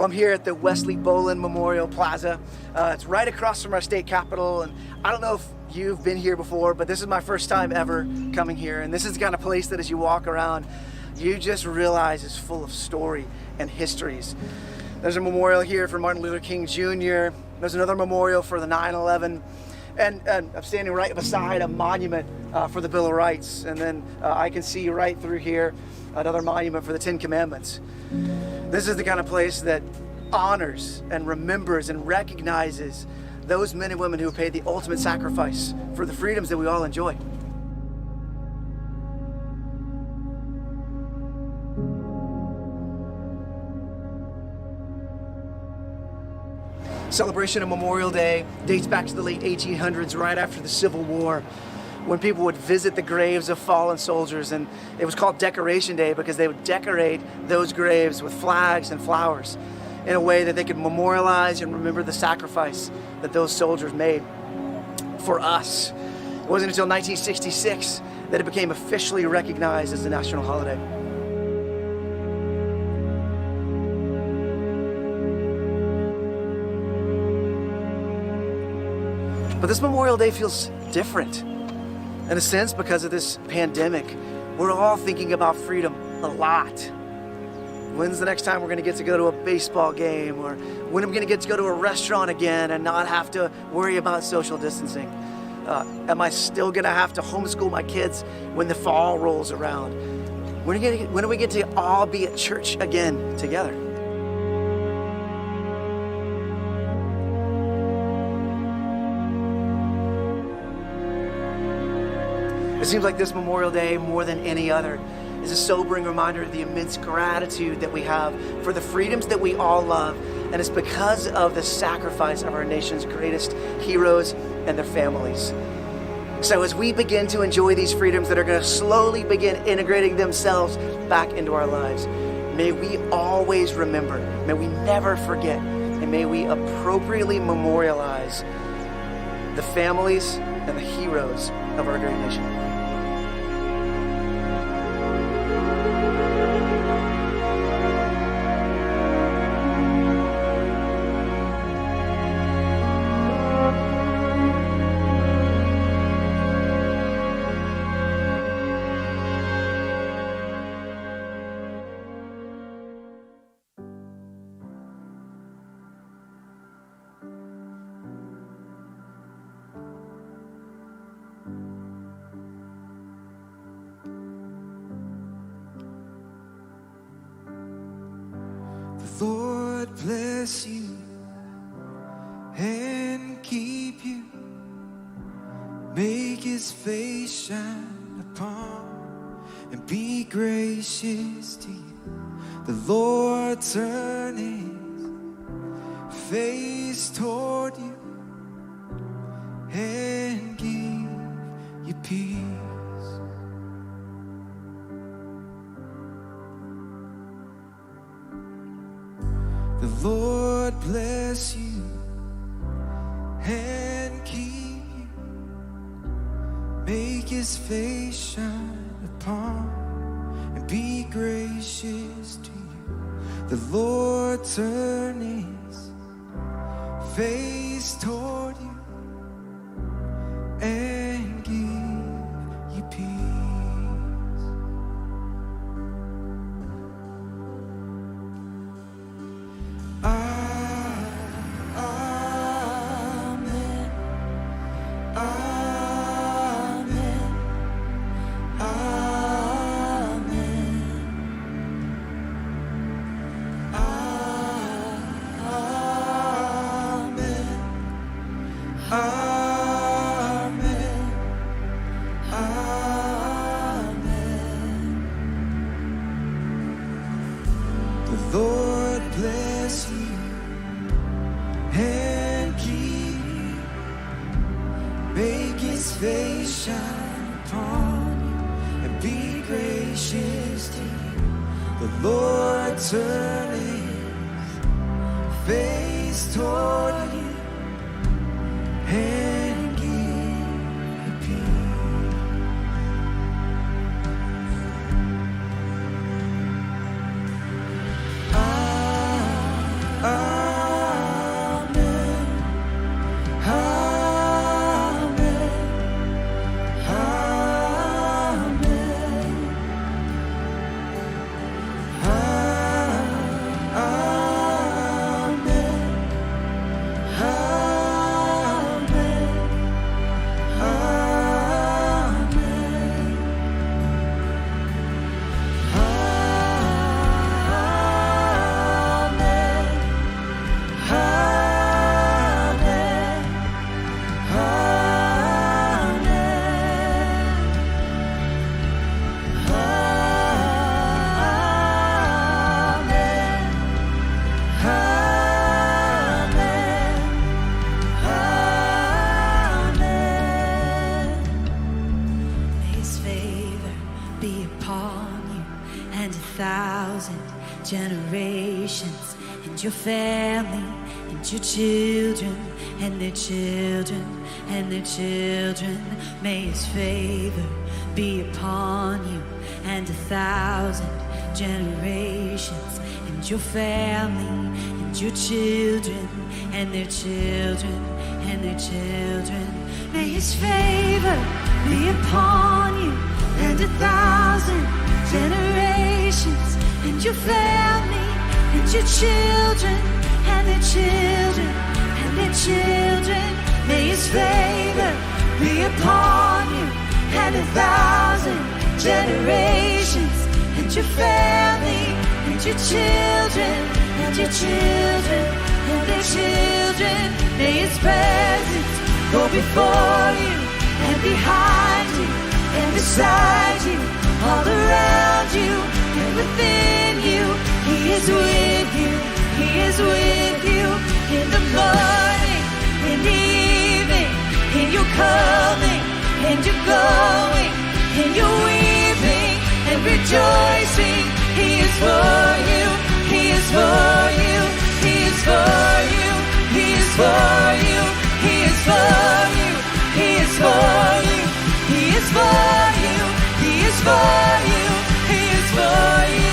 Well, I'm here at the Wesley Bolin Memorial Plaza. It's right across from our state capitol, and I don't know if you've been here before, but this is my first time ever coming here, and this is the kind of place that as you walk around, you just realize is full of story and histories. There's a memorial here for Martin Luther King Jr. There's another memorial for the 9/11, and I'm standing right beside a monument for the Bill of Rights, and then I can see right through here another monument for the Ten Commandments. This is the kind of place that honors and remembers and recognizes those men and women who have paid the ultimate sacrifice for the freedoms that we all enjoy. Celebration of Memorial Day dates back to the late 1800s, right after the Civil War, when people would visit the graves of fallen soldiers, and it was called Decoration Day because they would decorate those graves with flags and flowers in a way that they could memorialize and remember the sacrifice that those soldiers made for us. It wasn't until 1966 that it became officially recognized as a national holiday. But this Memorial Day feels different. In a sense, because of this pandemic, we're all thinking about freedom a lot. When's the next time we're gonna get to go to a baseball game? Or when am I gonna get to go to a restaurant again and not have to worry about social distancing? Am I still gonna have to homeschool my kids when the fall rolls around? When do we get to all be at church again together? It seems like this Memorial Day, more than any other, is a sobering reminder of the immense gratitude that we have for the freedoms that we all love. And it's because of the sacrifice of our nation's greatest heroes and their families. So as we begin to enjoy these freedoms that are going to slowly begin integrating themselves back into our lives, may we always remember, may we never forget, and may we appropriately memorialize the families and the heroes of our great nation. Lord bless you and keep you, make his face shine upon and be gracious to you. The Lord turn his face toward you and give you peace. The Lord bless you and keep you, make his face shine upon and be gracious to you. The Lord turn his face toward you and give you peace. The Lord bless you and keep you, make his face shine upon you and be gracious to you. The Lord turn his face toward you and give you peace. generations, and your family, and your children, and their children, and their children. May his favor be upon you and 1,000 generations, and your family, and your children, and their children, and their children. May his favor be upon you and 1,000 generations, and your family, and your children, and their children, and their children. May his favor be upon you and 1,000 generations, and your family, and your children, and your children, and their children. May his presence go before you and behind you and beside you, all around you and within you. He is with you, he is with you, in the morning, in the evening, in your coming, and your going, in your weeping and rejoicing. He is for you, he is for you, he is for you, he is for you, he is for you, he is for you, he is for you, he is for you, he is for you.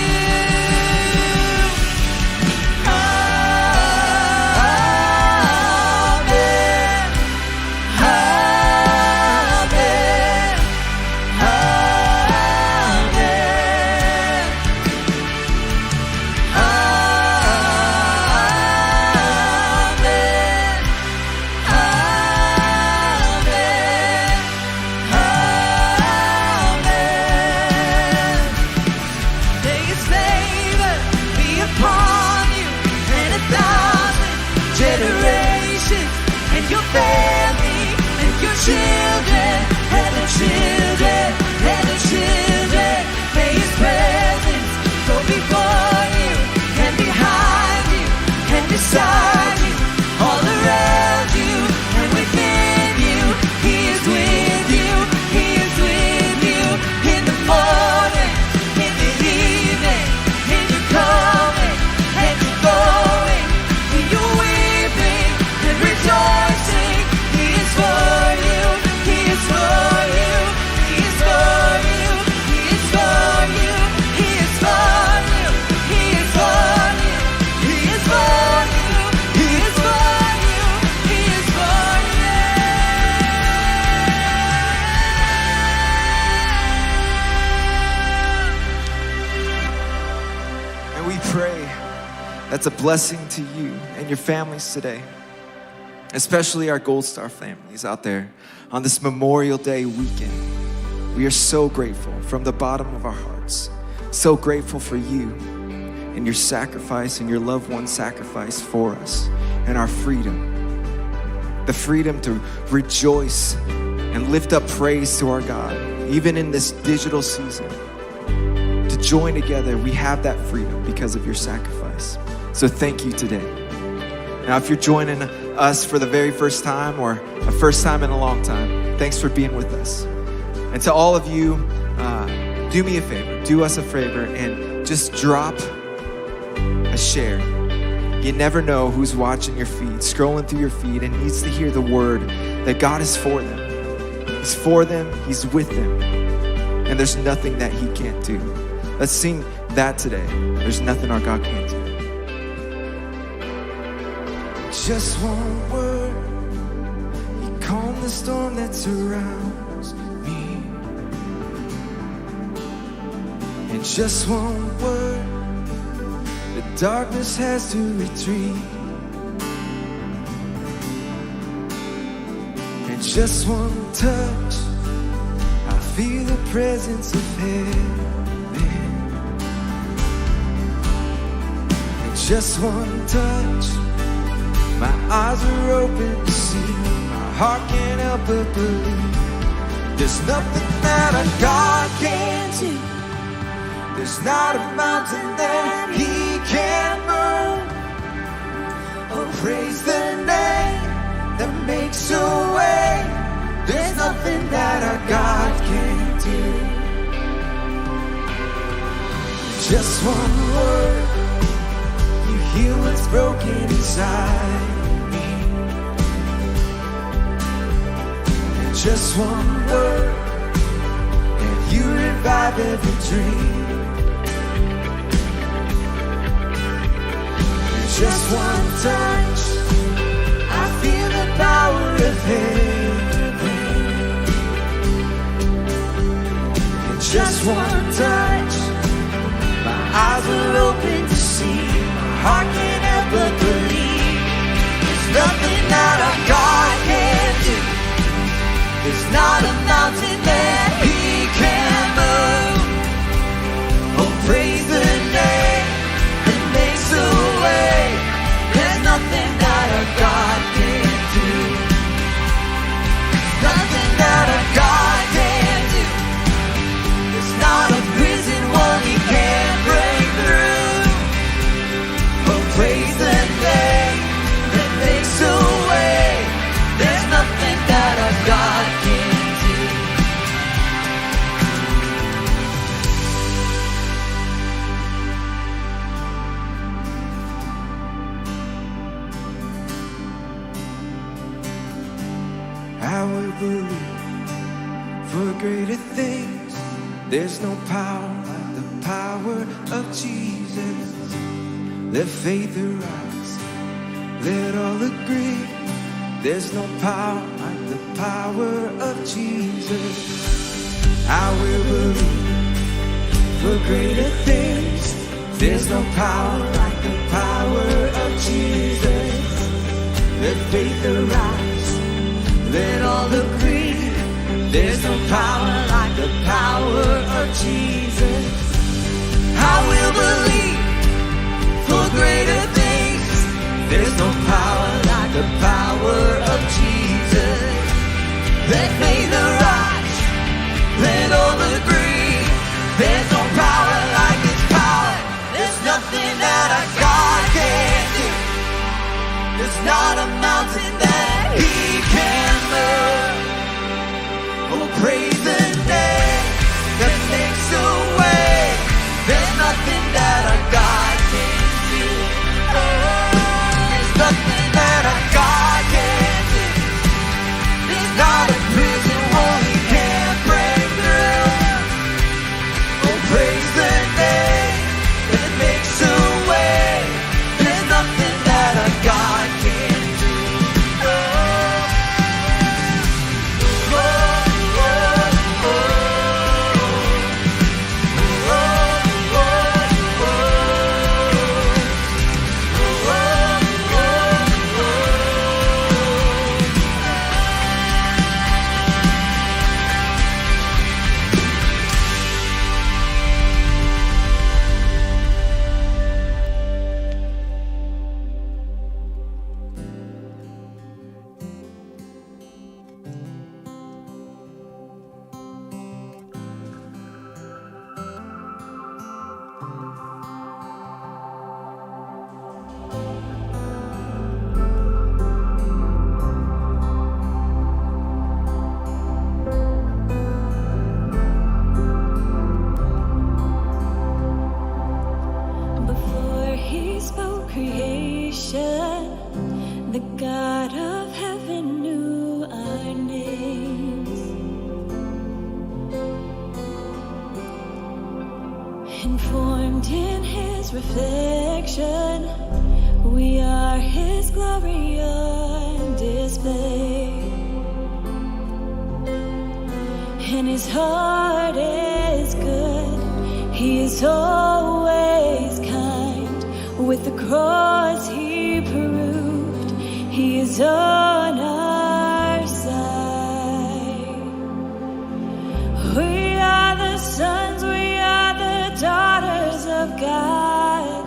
That's a blessing to you and your families today, especially our Gold Star families out there on this Memorial Day weekend. We are so grateful from the bottom of our hearts, so grateful for you and your sacrifice and your loved one's sacrifice for us and our freedom, the freedom to rejoice and lift up praise to our God, even in this digital season. To join together, we have that freedom because of your sacrifice. So thank you today. Now, if you're joining us for the very first time or a first time in a long time, thanks for being with us. And to all of you, do me a favor, do us a favor, and just drop a share. You never know who's watching your feed, scrolling through your feed, and needs to hear the word that God is for them. He's for them, he's with them, and there's nothing that he can't do. Let's sing that today. There's nothing our God can't do. Just one word, you calm the storm that surrounds me. And just one word, the darkness has to retreat. And just one touch, I feel the presence of heaven. And just one touch, my eyes are open to see, my heart can't help but believe. There's nothing that a God can't do. There's not a mountain that he can't move. Oh, praise the name that makes a way. There's nothing that our God can't do. Just one word, heal what's broken inside me. And just one word, and you revive every dream. And just one touch, I feel the power of heaven. And just one touch, my eyes are open to see. My heart can't help but believe. There's nothing that our God can't do. There's not a mountain that He can't move. Oh, praise the name that makes a way. There's nothing that our God can't do. There's nothing that our God can't do. There's not a prison wall He can't break through. Oh, praise the name that makes a way. There's nothing that our God can't do. I will believe for greater things. There's no power like the power of Jesus. Let faith arise, let all agree. There's no power like the power of Jesus. I will believe for greater things. There's no power like the power of Jesus. Let faith arise, let all agree. There's no power like the power of Jesus. I will believe for greater things. There's no power like the power of Jesus. Let faith arise, let all agree. There's no power like His power. There's nothing that our God can't do. There's not a mountain that He can't move. Oh, praise the name that makes a way. There's nothing that our God can't do. There's nothing that our God can't do. There's not a prison wall He can't break through. Oh, praise the name that makes a way. There's nothing that our God can't do. Before He spoke creation, the God of heaven knew our names. And formed in His reflection, we are His glory on display. And His heart is good, He is always kind. With the cross He proved He is on our side. We are the sons, we are the daughters of God.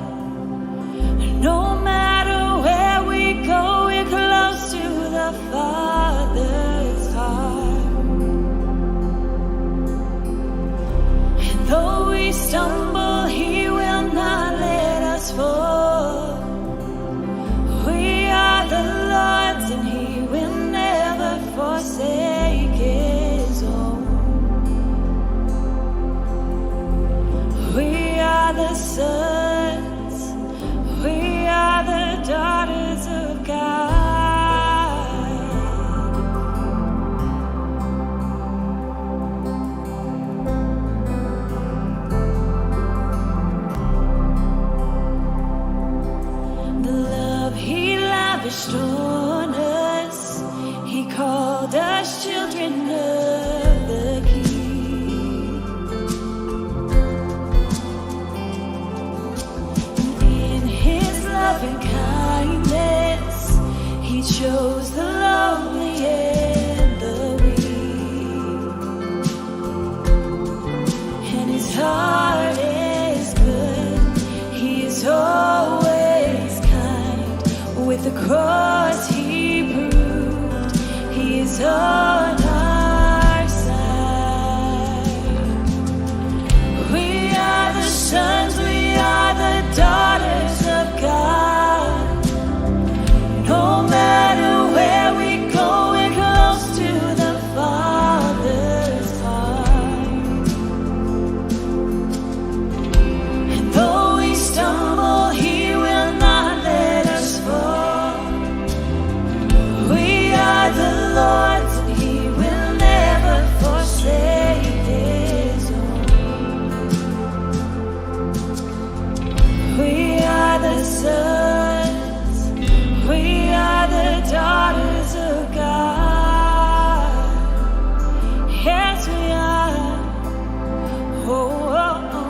No matter where we go, we're close to the Father's heart. And though we stumble, He will not let us fall. We are the Lord's and He lavished on us. He called us children of the King. In His loving kindness, He chose the lonely and the weak. And His heart is good. He is always kind. With the cross He proved He is on our side. We are the sons, we are the daughters of God. No matter where we go, we're close to the Father's heart. And though we stumble, He will not let us fall. We are the Lord's, and He will never forsake His own. We are the sons, we are the daughters of God. Yes, we are. Oh, oh, oh.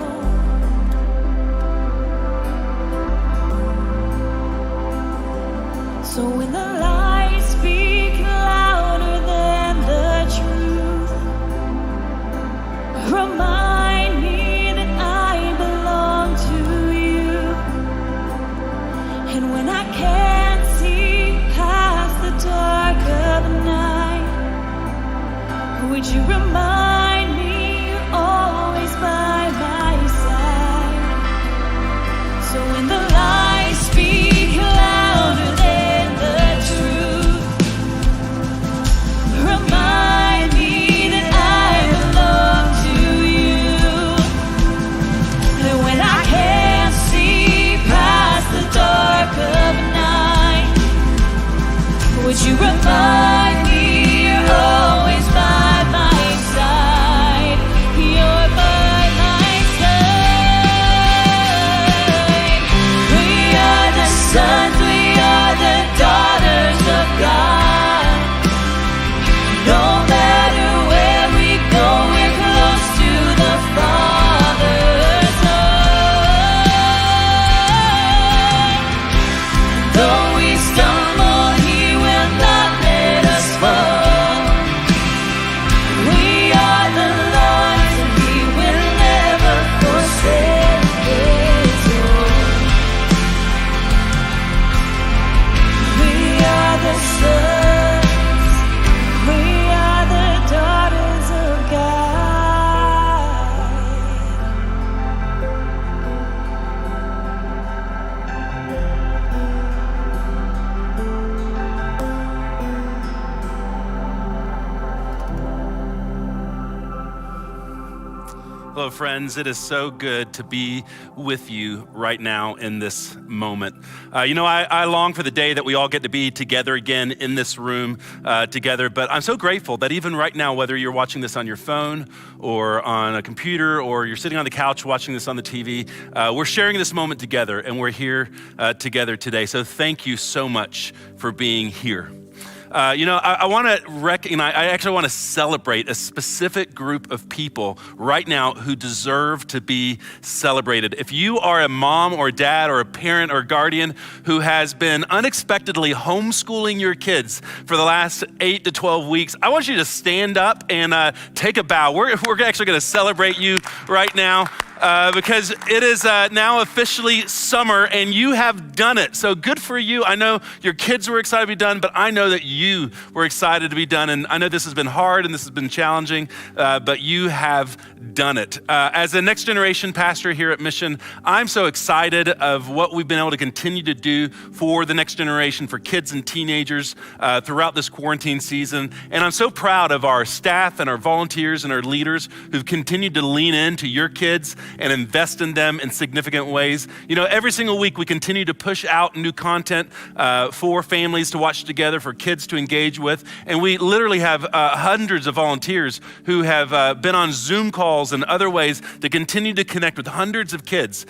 So when the lies speak louder than the truth, remind me that I belong to You. And when I can't see past the dark of the night, would You remind me You're always by my side? So when the lies speak louder than the truth, remind me that I belong to You. And when I can't see past the dark of night, would You remind me You're always by my side? You're by my side. We are the sons, we are the daughters of God. No matter where we go, we're close to the Father's heart. Though we stumble, He will not let us fall. We are the Lord's, and He will never forsake His own. We are the sons, we are the daughters of God. Hello, friends. It is so good to be with you right now in this moment. I long for the day that we all get to be together again in this room together, but I'm so grateful that even right now, whether you're watching this on your phone or on a computer or you're sitting on the couch watching this on the TV, we're sharing this moment together and we're here together today. So thank you so much for being here. I want to recognize, I actually want to celebrate a specific group of people right now who deserve to be celebrated. If you are a mom or a dad or a parent or guardian who has been unexpectedly homeschooling your kids for the last 8 to 12 weeks, I want you to stand up and take a bow. We're actually going to celebrate you right now. Because it is now officially summer and you have done it. So good for you. I know your kids were excited to be done, but I know that you were excited to be done. And I know this has been hard and this has been challenging, but you have done it. As a next generation pastor here at Mission, I'm so excited of what we've been able to continue to do for the next generation, for kids and teenagers throughout this quarantine season. And I'm so proud of our staff and our volunteers and our leaders who've continued to lean into your kids and invest in them in significant ways. You know, every single week we continue to push out new content for families to watch together, for kids to engage with. And we literally have hundreds of volunteers who have been on Zoom calls and other ways to continue to connect with hundreds of kids,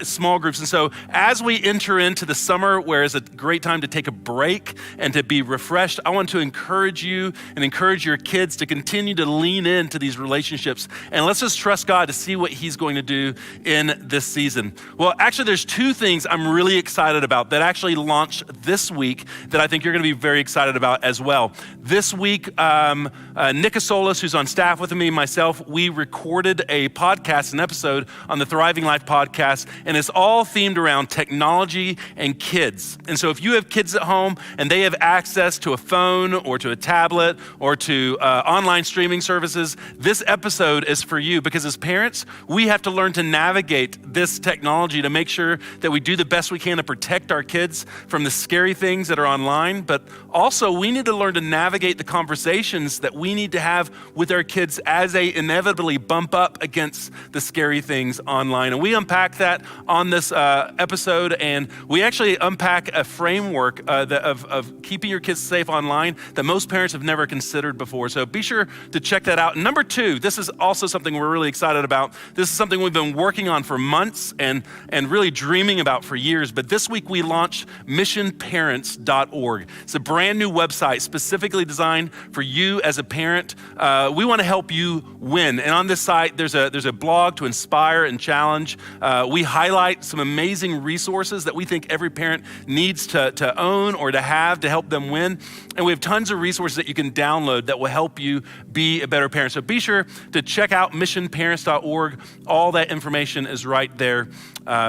small groups. And so as we enter into the summer, where it's a great time to take a break and to be refreshed, I want to encourage you and encourage your kids to continue to lean into these relationships. And let's just trust God to see what he's going to do in this season. Well, actually, there's two things I'm really excited about that actually launched this week that I think you're going to be very excited about as well. This week, Nick Asolis, who's on staff with me, myself, we recorded a podcast, an episode on the Thriving Life podcast, and it's all themed around technology and kids. And so if you have kids at home and they have access to a phone or to a tablet or to online streaming services, this episode is for you, because as parents, we have to learn to navigate this technology to make sure that we do the best we can to protect our kids from the scary things that are online. But also we need to learn to navigate the conversations that we need to have with our kids as they inevitably bump up against the scary things online. And we unpack that on this episode, and we actually unpack a framework of keeping your kids safe online that most parents have never considered before. So be sure to check that out. And number two, this is also something we're really excited about. This is something we've been working on for months and really dreaming about for years. But this week we launched missionparents.org. It's a brand new website specifically designed for you as a parent. We want to help you win. And on this site, there's a blog to inspire and challenge. We highlight some amazing resources that we think every parent needs to own or to have to help them win. And we have tons of resources that you can download that will help you be a better parent. So be sure to check out missionparents.org. All that information is right there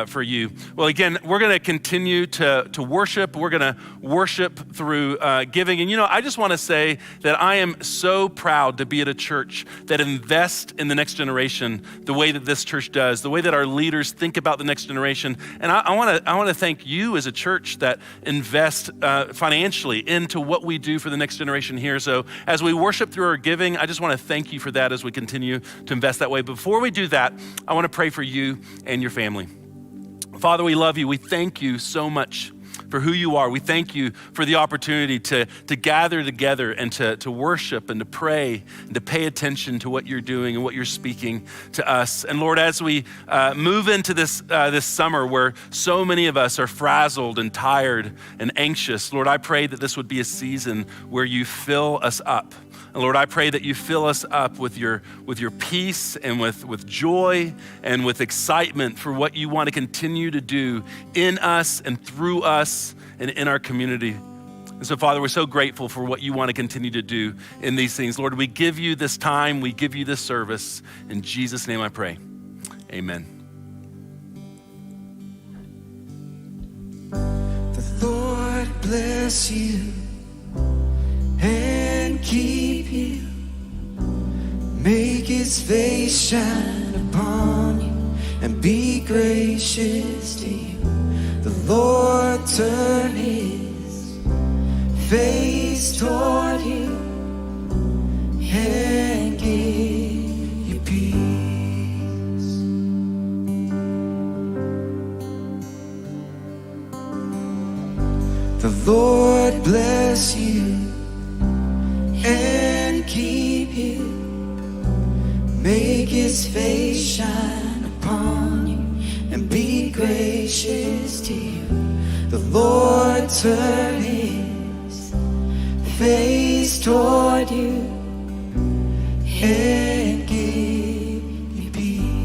for you. Well, again, we're going to continue to worship. We're going to worship through giving. And I just want to say that I am so proud to be at a church that invests in the next generation the way that this church does, the way that our leaders think about the next generation. And I want to thank you as a church that invest financially into what we do for the next generation here. So as we worship through our giving, I just want to thank you for that as we continue to invest that way. Before we do that, I want to pray for you and your family. Father, we love you. We thank you so much for who you are. We thank you for the opportunity to gather together and to worship and to pray and to pay attention to what you're doing and what you're speaking to us. And Lord, as we move into this summer where so many of us are frazzled and tired and anxious, Lord, I pray that this would be a season where you fill us up. And Lord, I pray that you fill us up with your peace and with joy and with excitement for what you want to continue to do in us and through us and in our community. And so, Father, we're so grateful for what you want to continue to do in these things. Lord, we give you this time, we give you this service. In Jesus' name I pray, amen. The Lord bless you and keep you, make his face shine upon you and be gracious to you. The Lord turn his face toward you and give you peace. The Lord bless you and keep you, make his face shine upon you and be gracious to you. The Lord turn his face toward you and give you peace.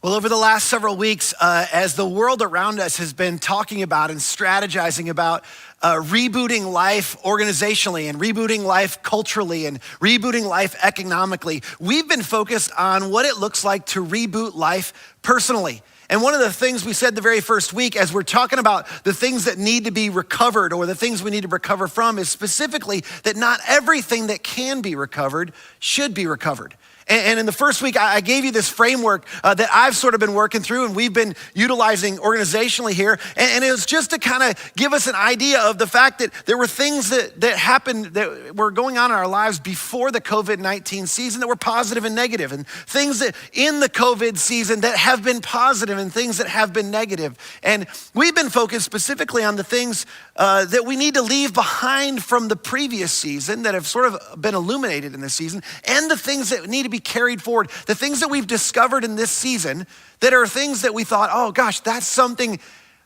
Well, over the last several weeks, as the world around us has been talking about and strategizing about rebooting life organizationally and rebooting life culturally and rebooting life economically, we've been focused on what it looks like to reboot life personally. And one of the things we said the very first week as we're talking about the things that need to be recovered or the things we need to recover from is specifically that not everything that can be recovered should be recovered. And in the first week, I gave you this framework that I've sort of been working through and we've been utilizing organizationally here. And it was just to kind of give us an idea of the fact that there were things that happened that were going on in our lives before the COVID-19 season that were positive and negative, and things that in the COVID season that have been positive and things that have been negative. And we've been focused specifically on the things that we need to leave behind from the previous season that have sort of been illuminated in this season, and the things that need to be carried forward, the things that we've discovered in this season that are things that we thought, oh gosh, that's something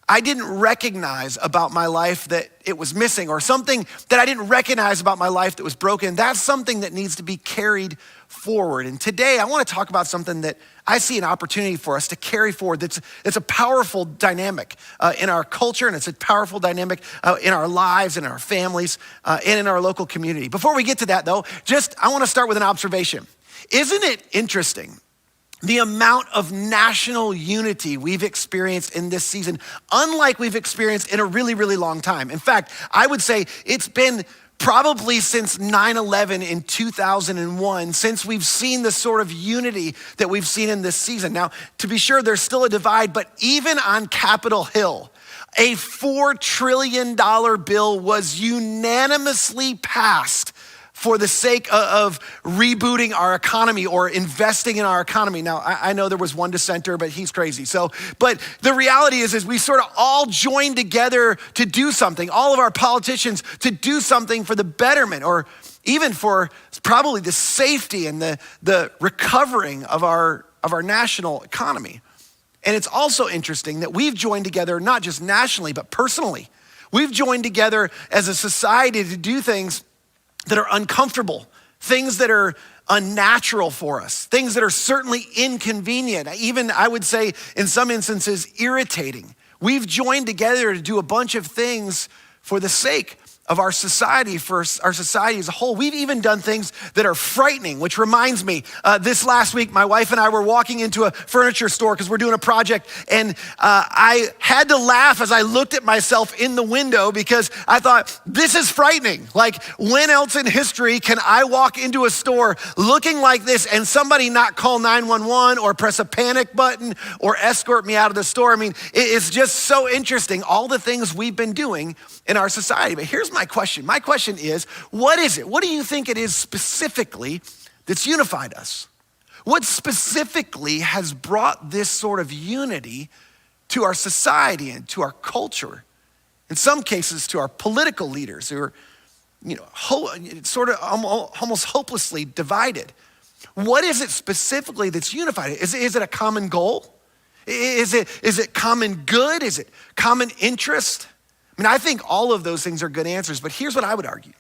I didn't recognize about my life that it was missing, or something that I didn't recognize about my life that was broken. That's something that needs to be carried forward. And today I want to talk about something that I see an opportunity for us to carry forward. It's a powerful dynamic in our culture, and it's a powerful dynamic in our lives, in our families, and in our local community. Before we get to that though, I want to start with an observation. Isn't it interesting the amount of national unity we've experienced in this season, unlike we've experienced in a really, really long time? In fact, I would say it's been probably since 9/11 in 2001, since we've seen the sort of unity that we've seen in this season. Now, to be sure, there's still a divide, but even on Capitol Hill, a $4 trillion bill was unanimously passed for the sake of rebooting our economy or investing in our economy. Now, I know there was one dissenter, but he's crazy. But the reality is we sort of all joined together to do something, all of our politicians to do something for the betterment, or even for probably the safety and the recovering of our national economy. And it's also interesting that we've joined together, not just nationally, but personally. We've joined together as a society to do things that are uncomfortable, things that are unnatural for us, things that are certainly inconvenient, even I would say in some instances irritating. We've joined together to do a bunch of things for the sake of our society, for our society as a whole. We've even done things that are frightening, which reminds me, this last week, my wife and I were walking into a furniture store because we're doing a project, and I had to laugh as I looked at myself in the window because I thought, this is frightening. Like, when else in history can I walk into a store looking like this and somebody not call 911 or press a panic button or escort me out of the store? I mean, it's just so interesting, all the things we've been doing in our society. But here's my question. My question is, what is it? What do you think it is specifically that's unified us? What specifically has brought this sort of unity to our society and to our culture? In some cases, to our political leaders who are, sort of almost hopelessly divided. What is it specifically that's unified? Is it a common goal? Is it common good? Is it common interest? I mean, I think all of those things are good answers, but here's what I would argue.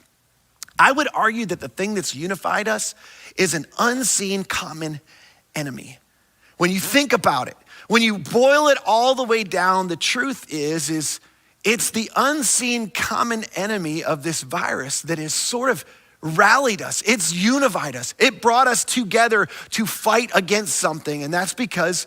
I would argue that the thing that's unified us is an unseen common enemy. When you think about it, when you boil it all the way down, the truth is it's the unseen common enemy of this virus that has sort of rallied us. It's unified us. It brought us together to fight against something, and that's because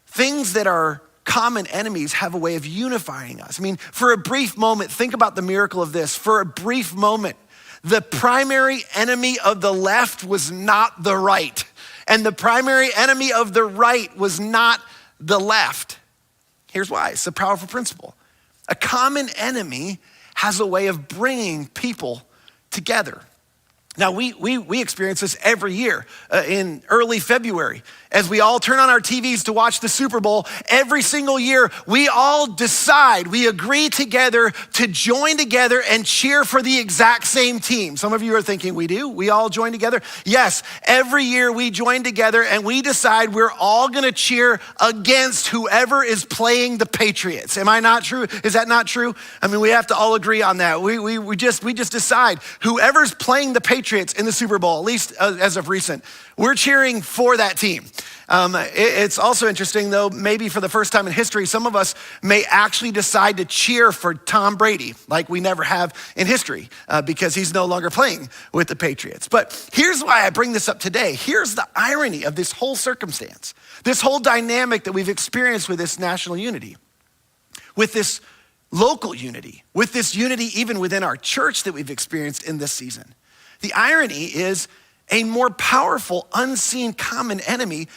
things that are common enemies have a way of unifying us. I mean, for a brief moment, think about the miracle of this. For a brief moment, the primary enemy of the left was not the right, and the primary enemy of the right was not the left. Here's why. It's a powerful principle. A common enemy has a way of bringing people together. Now, we experience this every year in early February. As we all turn on our TVs to watch the Super Bowl, every single year, we all decide, we agree together to join together and cheer for the exact same team. Some of you are thinking, we do? We all join together? Yes, every year we join together and we decide we're all gonna cheer against whoever is playing the Patriots. Am I not true? Is that not true? I mean, we have to all agree on that. We just decide whoever's playing the Patriots Patriots in the Super Bowl, at least as of recent, we're cheering for that team. It's also interesting, though, maybe for the first time in history, some of us may actually decide to cheer for Tom Brady like we never have in history because he's no longer playing with the Patriots. But here's why I bring this up today. Here's the irony of this whole circumstance, this whole dynamic that we've experienced with this national unity, with this local unity, with this unity even within our church that we've experienced in this season. The irony is a more powerful, unseen common enemy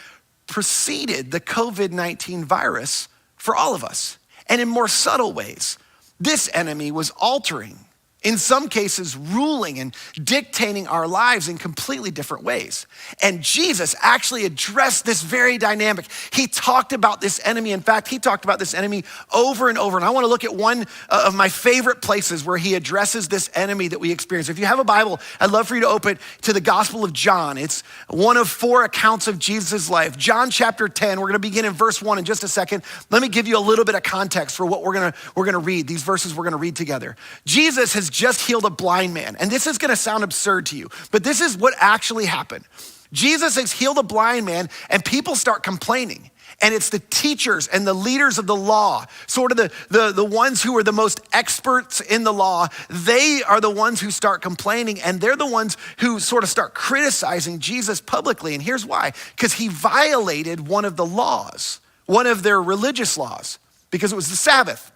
preceded the COVID-19 virus for all of us. And in more subtle ways, this enemy was altering, in some cases ruling and dictating our lives in completely different ways. And Jesus actually addressed this very dynamic. He talked about this enemy. In fact, he talked about this enemy over and over. And I want to look at one of my favorite places where he addresses this enemy that we experience. If you have a Bible, I'd love for you to open to the Gospel of John. It's one of 4 accounts of Jesus' life. John chapter 10, we're going to begin in verse 1 in just a second. Let me give you a little bit of context for what we're going to read, these verses we're going to read together. Jesus has just healed a blind man. And this is going to sound absurd to you, but this is what actually happened. Jesus has healed a blind man and people start complaining. And it's the teachers and the leaders of the law, sort of the ones who are the most experts in the law. They are the ones who start complaining, and they're the ones who sort of start criticizing Jesus publicly. And here's why. Because he violated one of the laws, one of their religious laws, because it was the Sabbath.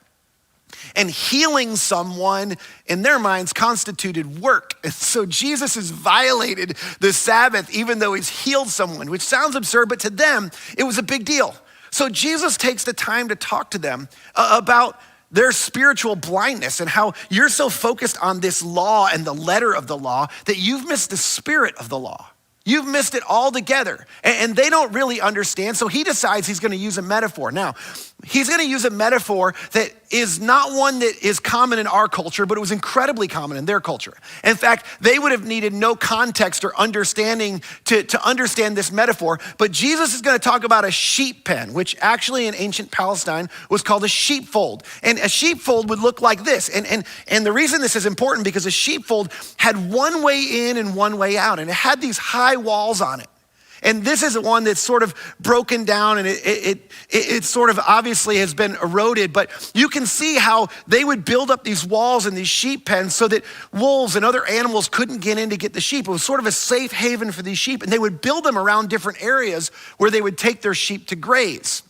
And healing someone, in their minds, constituted work. And so Jesus has violated the Sabbath, even though he's healed someone, which sounds absurd, but to them, it was a big deal. So Jesus takes the time to talk to them about their spiritual blindness and how you're so focused on this law and the letter of the law that you've missed the spirit of the law. You've missed it altogether. And they don't really understand. So he decides he's going to use a metaphor. Now, he's going to use a metaphor that is not one that is common in our culture, but it was incredibly common in their culture. In fact, they would have needed no context or understanding to understand this metaphor. But Jesus is going to talk about a sheep pen, which actually in ancient Palestine was called a sheepfold. And a sheepfold would look like this. And the reason this is important because a sheepfold had one way in and one way out. And it had these high walls on it. And this is one that's sort of broken down and it sort of obviously has been eroded, but you can see how they would build up these walls and these sheep pens so that wolves and other animals couldn't get in to get the sheep. It was sort of a safe haven for these sheep, and they would build them around different areas where they would take their sheep to graze.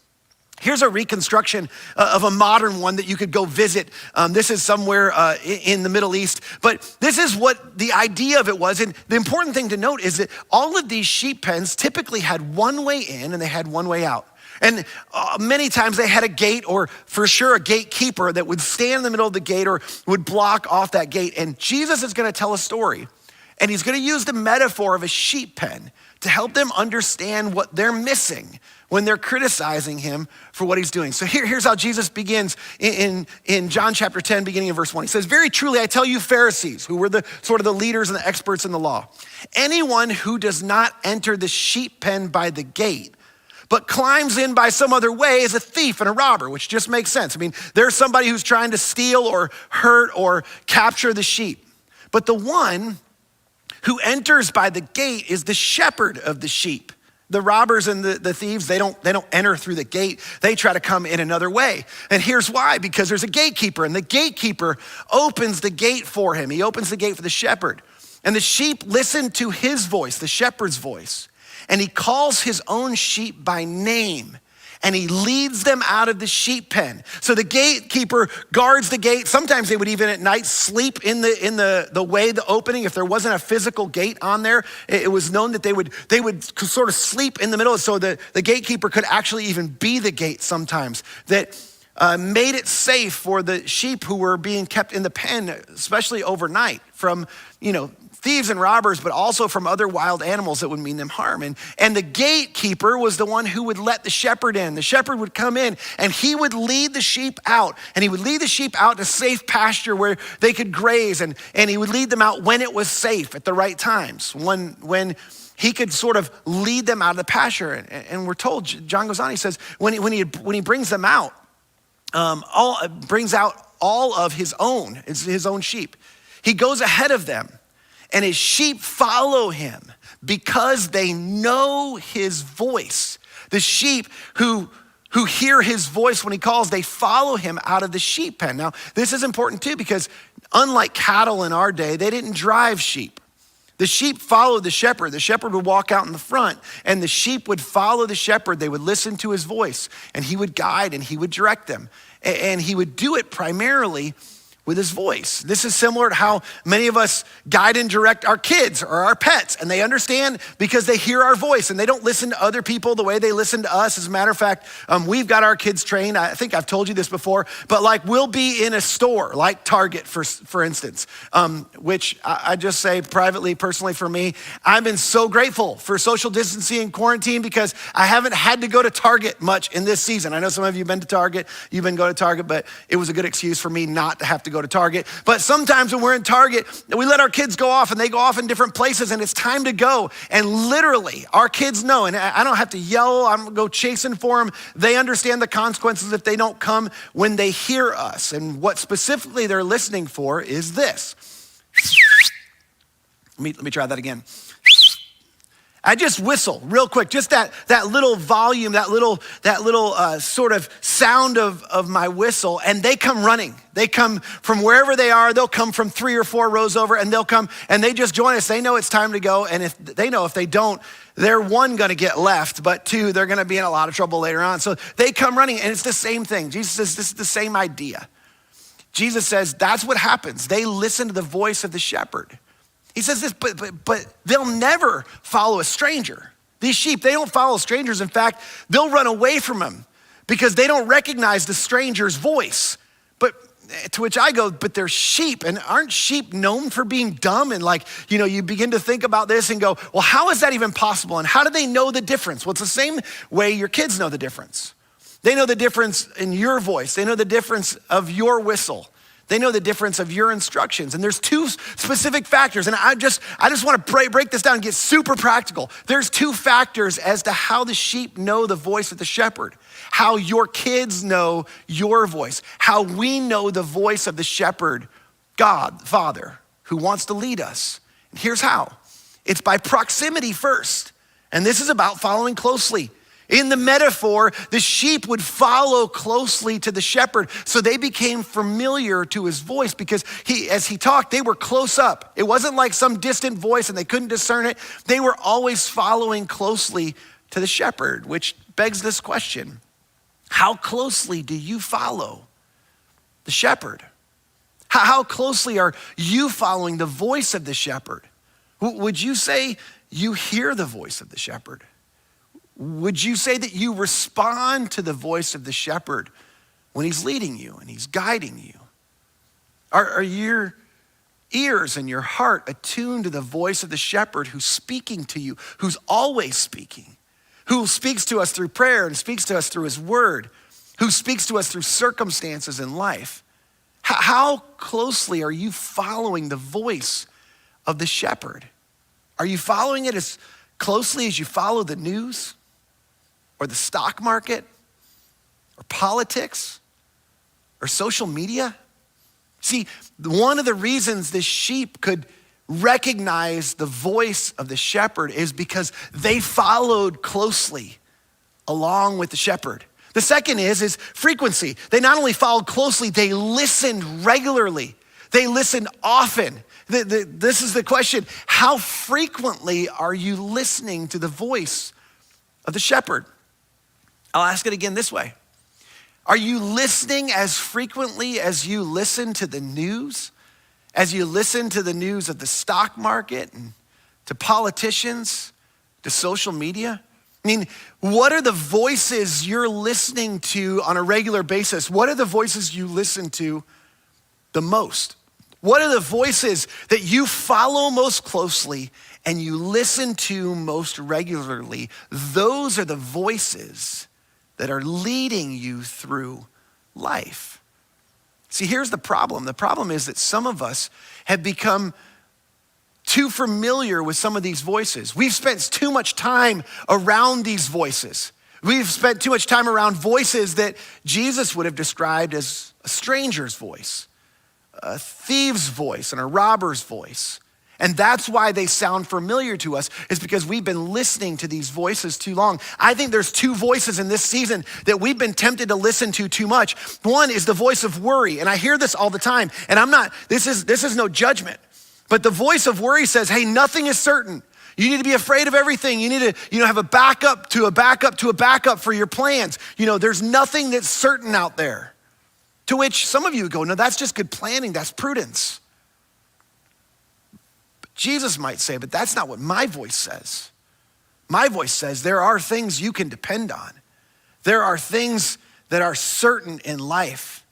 Here's a reconstruction of a modern one that you could go visit. This is somewhere in the Middle East, but this is what the idea of it was. And the important thing to note is that all of these sheep pens typically had one way in and they had one way out. And many times they had a gate, or for sure a gatekeeper that would stand in the middle of the gate or would block off that gate. And Jesus is going to tell a story, and he's going to use the metaphor of a sheep pen to help them understand what they're missing when they're criticizing him for what he's doing. So here's how Jesus begins in John chapter 10, beginning in verse 1. He says, "Very truly, I tell you Pharisees, who were the sort of the leaders and the experts in the law, anyone who does not enter the sheep pen by the gate, but climbs in by some other way is a thief and a robber," which just makes sense. I mean, there's somebody who's trying to steal or hurt or capture the sheep. But the one who enters by the gate is the shepherd of the sheep. The robbers and the thieves, they don't enter through the gate. They try to come in another way. And here's why, because there's a gatekeeper, and the gatekeeper opens the gate for him. He opens the gate for the shepherd. And the sheep listen to his voice, the shepherd's voice. And he calls his own sheep by name, and he leads them out of the sheep pen. So the gatekeeper guards the gate. Sometimes they would even at night sleep in the way, the opening. If there wasn't a physical gate on there, it was known that they would sort of sleep in the middle. So the gatekeeper could actually even be the gate sometimes. That made it safe for the sheep who were being kept in the pen, especially overnight, from, thieves and robbers, but also from other wild animals that would mean them harm. And the gatekeeper was the one who would let the shepherd in. The shepherd would come in and he would lead the sheep out. And he would lead the sheep out to safe pasture where they could graze. And he would lead them out when it was safe at the right times, when he could sort of lead them out of the pasture. And we're told, John goes on, he says, when he brings them out, brings out all of his own sheep, he goes ahead of them. and his sheep follow him because they know his voice. The sheep who hear his voice when he calls, they follow him out of the sheep pen. Now, this is important too, because unlike cattle in our day, they didn't drive sheep. The sheep followed the shepherd. The shepherd would walk out in the front, and the sheep would follow the shepherd. They would listen to his voice, and he would guide and he would direct them. And he would do it primarily with his voice. This is similar to how many of us guide and direct our kids or our pets, and they understand because they hear our voice and they don't listen to other people the way they listen to us. As a matter of fact, we've got our kids trained. I think I've told you this before, but like we'll be in a store like Target, for instance, which I just say privately, personally for me, I've been so grateful for social distancing and quarantine because I haven't had to go to Target much in this season. I know some of you have been to Target, you've been going to Target, but it was a good excuse for me not to have to go to Target. But sometimes when we're in Target, we let our kids go off and they go off in different places and it's time to go. And literally our kids know, and I don't have to yell, I'm gonna go chasing for them. They understand the consequences if they don't come when they hear us. And what specifically they're listening for is this. Let me try that again. I just whistle real quick, just that little volume, that little sort of sound of my whistle, and they come running. They come from wherever they are. They'll come from 3 or 4 rows over, and they'll come and they just join us. They know it's time to go, and if they don't, they're 1, gonna get left, but 2, they're gonna be in a lot of trouble later on. So they come running, and it's the same thing. Jesus says this is the same idea. Jesus says that's what happens. They listen to the voice of the shepherd. He says this, but they'll never follow a stranger. These sheep, they don't follow strangers. In fact, they'll run away from them because they don't recognize the stranger's voice. But to which I go, but they're sheep, and aren't sheep known for being dumb? And you begin to think about this and go, well, how is that even possible? And how do they know the difference? Well, it's the same way your kids know the difference. They know the difference in your voice. They know the difference of your whistle. They know the difference of your instructions. And there's 2 specific factors. And I just want to break this down and get super practical. There's 2 factors as to how the sheep know the voice of the shepherd, how your kids know your voice, how we know the voice of the shepherd, God, Father, who wants to lead us. And here's how. It's by proximity first. And this is about following closely. In the metaphor, the sheep would follow closely to the shepherd, so they became familiar to his voice because as he talked, they were close up. It wasn't like some distant voice and they couldn't discern it. They were always following closely to the shepherd, which begs this question. How closely do you follow the shepherd? How closely are you following the voice of the shepherd? Would you say you hear the voice of the shepherd? Would you say that you respond to the voice of the shepherd when he's leading you and he's guiding you? Are your ears and your heart attuned to the voice of the shepherd who's speaking to you, who's always speaking, who speaks to us through prayer and speaks to us through his word, who speaks to us through circumstances in life? How closely are you following the voice of the shepherd? Are you following it as closely as you follow the news? Or the stock market, or politics, or social media? See, one of the reasons the sheep could recognize the voice of the shepherd is because they followed closely along with the shepherd. The second is frequency. They not only followed closely, they listened regularly. They listened often. This is the question. How frequently are you listening to the voice of the shepherd? I'll ask it again this way. Are you listening as frequently as you listen to the news? As you listen to the news of the stock market and to politicians, to social media? I mean, what are the voices you're listening to on a regular basis? What are the voices you listen to the most? What are the voices that you follow most closely and you listen to most regularly? Those are the voices that are leading you through life. See, here's the problem. The problem is that some of us have become too familiar with some of these voices. We've spent too much time around these voices. We've spent too much time around voices that Jesus would have described as a stranger's voice, a thief's voice, and a robber's voice. And that's why they sound familiar to us, is because we've been listening to these voices too long. I think there's two voices in this season that we've been tempted to listen to too much. One is the voice of worry, and I hear this all the time, and this is no judgment, but the voice of worry says, hey, nothing is certain. You need to be afraid of everything. You need to, have a backup to a backup to a backup for your plans. There's nothing that's certain out there. To which some of you go, no, that's just good planning, that's prudence. Jesus might say, but that's not what my voice says. My voice says there are things you can depend on. There are things that are certain in life.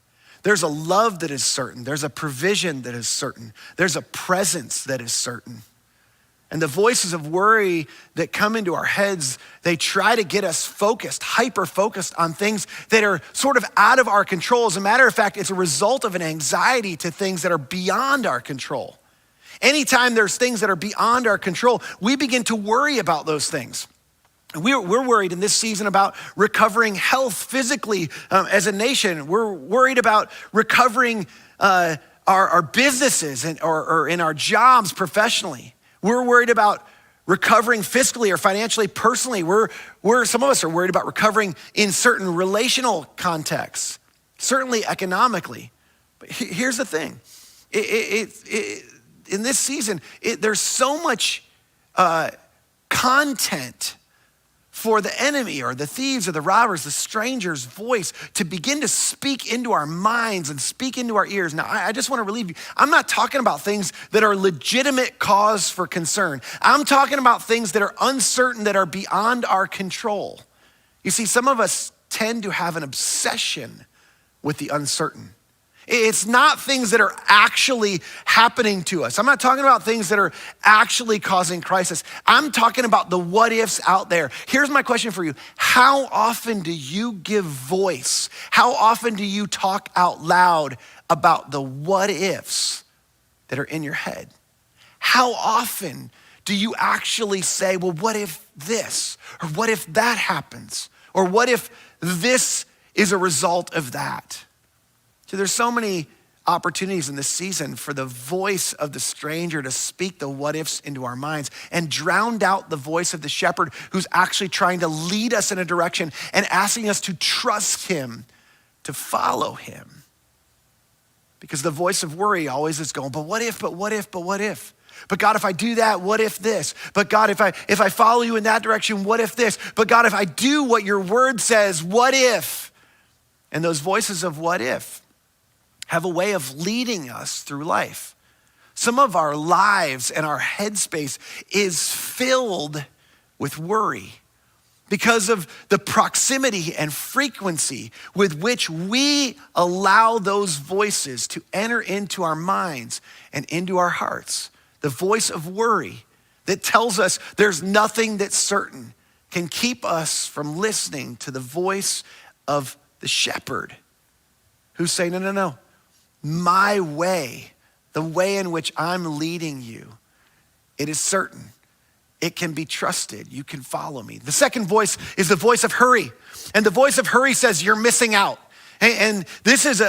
There's a love that is certain. There's a provision that is certain. There's a presence that is certain. And the voices of worry that come into our heads, they try to get us focused, hyper-focused on things that are sort of out of our control. As a matter of fact, it's a result of an anxiety to things that are beyond our control. Anytime there's things that are beyond our control, we begin to worry about those things. We're worried in this season about recovering health physically as a nation. We're worried about recovering our businesses or in our jobs professionally. We're worried about recovering fiscally or financially, personally. Some of us are worried about recovering in certain relational contexts, certainly economically. But here's the thing. In this season, there's so much content for the enemy or the thieves or the robbers, the stranger's voice to begin to speak into our minds and speak into our ears. Now, I just want to relieve you. I'm not talking about things that are legitimate cause for concern. I'm talking about things that are uncertain, that are beyond our control. You see, some of us tend to have an obsession with the uncertain. It's not things that are actually happening to us. I'm not talking about things that are actually causing crisis. I'm talking about the what ifs out there. Here's my question for you. How often do you give voice? How often do you talk out loud about the what ifs that are in your head? How often do you actually say, well, what if this? Or what if that happens? Or what if this is a result of that? So there's so many opportunities in this season for the voice of the stranger to speak the what ifs into our minds and drown out the voice of the shepherd who's actually trying to lead us in a direction and asking us to trust him, to follow him. Because the voice of worry always is going, but what if, but what if, but what if? But God, if I do that, what if this? But God, if I follow you in that direction, what if this? But God, if I do what your word says, what if? And those voices of what if have a way of leading us through life. Some of our lives and our headspace is filled with worry because of the proximity and frequency with which we allow those voices to enter into our minds and into our hearts. The voice of worry that tells us there's nothing that's certain can keep us from listening to the voice of the shepherd who's saying, no. My way, the way in which I'm leading you, it is certain. It can be trusted. You can follow me. The second voice is the voice of hurry. And the voice of hurry says you're missing out. And this is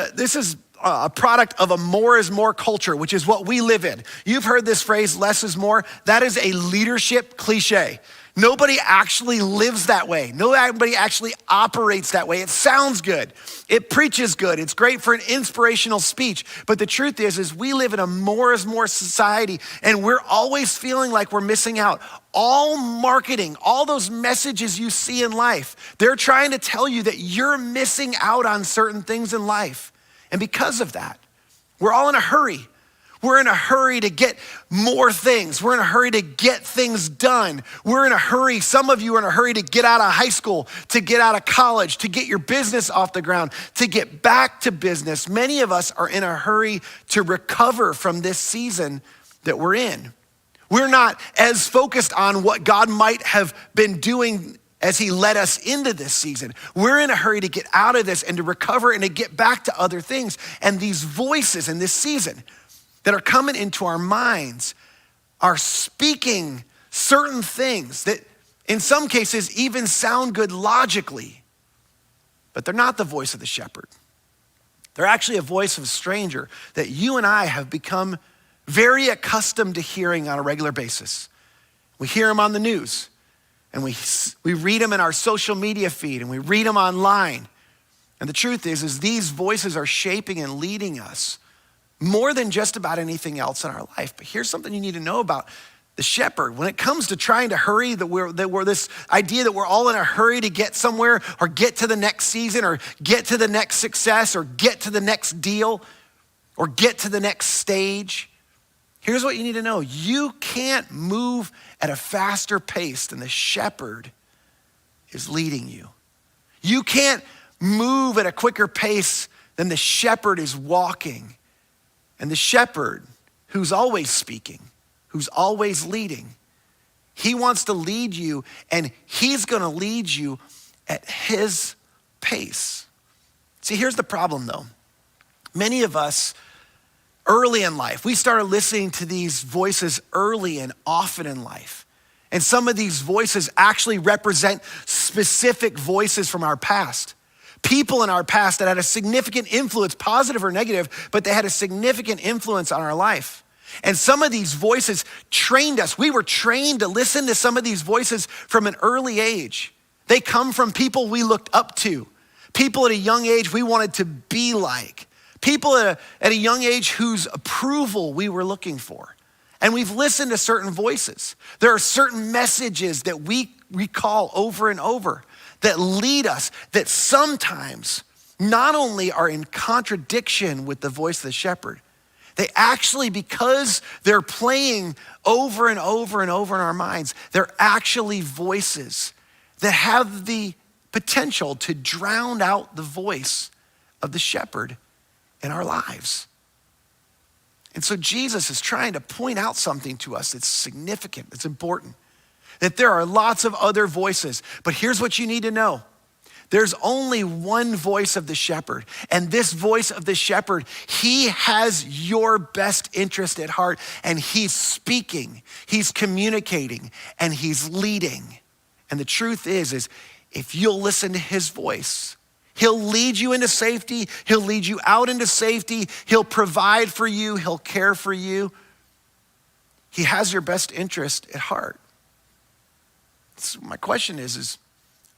a product of a more is more culture, which is what we live in. You've heard this phrase, less is more. That is a leadership cliche. Nobody actually lives that way. Nobody actually operates that way. It sounds good. It preaches good. It's great for an inspirational speech. But the truth is we live in a more is more society, and we're always feeling like we're missing out. All marketing, all those messages you see in life, they're trying to tell you that you're missing out on certain things in life. And because of that, we're all in a hurry. We're in a hurry to get more things. We're in a hurry to get things done. We're in a hurry. Some of you are in a hurry to get out of high school, to get out of college, to get your business off the ground, to get back to business. Many of us are in a hurry to recover from this season that we're in. We're not as focused on what God might have been doing as he led us into this season. We're in a hurry to get out of this and to recover and to get back to other things. And these voices in this season that are coming into our minds are speaking certain things that in some cases even sound good logically, but they're not the voice of the shepherd. They're actually a voice of a stranger that you and I have become very accustomed to hearing on a regular basis. We hear them on the news, and we read them in our social media feed, and we read them online. And the truth is these voices are shaping and leading us more than just about anything else in our life. But here's something you need to know about the shepherd. When it comes to trying to hurry, that we're this idea that we're all in a hurry to get somewhere or get to the next season or get to the next success or get to the next deal or get to the next stage. Here's what you need to know. You can't move at a faster pace than the shepherd is leading you. You can't move at a quicker pace than the shepherd is walking. And the shepherd, who's always speaking, who's always leading, he wants to lead you, and he's gonna lead you at his pace. See, here's the problem though. Many of us, early in life, we started listening to these voices early and often in life. And some of these voices actually represent specific voices from our past. People in our past that had a significant influence, positive or negative, but they had a significant influence on our life. And some of these voices trained us. We were trained to listen to some of these voices from an early age. They come from people we looked up to, people at a young age we wanted to be like, people at a young age whose approval we were looking for. And we've listened to certain voices. There are certain messages that we recall over and over that lead us, that sometimes not only are in contradiction with the voice of the shepherd, they actually, because they're playing over and over and over in our minds, they're actually voices that have the potential to drown out the voice of the shepherd in our lives. And so Jesus is trying to point out something to us that's significant, that's important, that there are lots of other voices, but here's what you need to know. There's only one voice of the shepherd, and this voice of the shepherd, he has your best interest at heart, and he's speaking, he's communicating, and he's leading. And the truth is if you'll listen to his voice, he'll lead you into safety, he'll lead you out into safety, he'll provide for you, he'll care for you. He has your best interest at heart. So my question is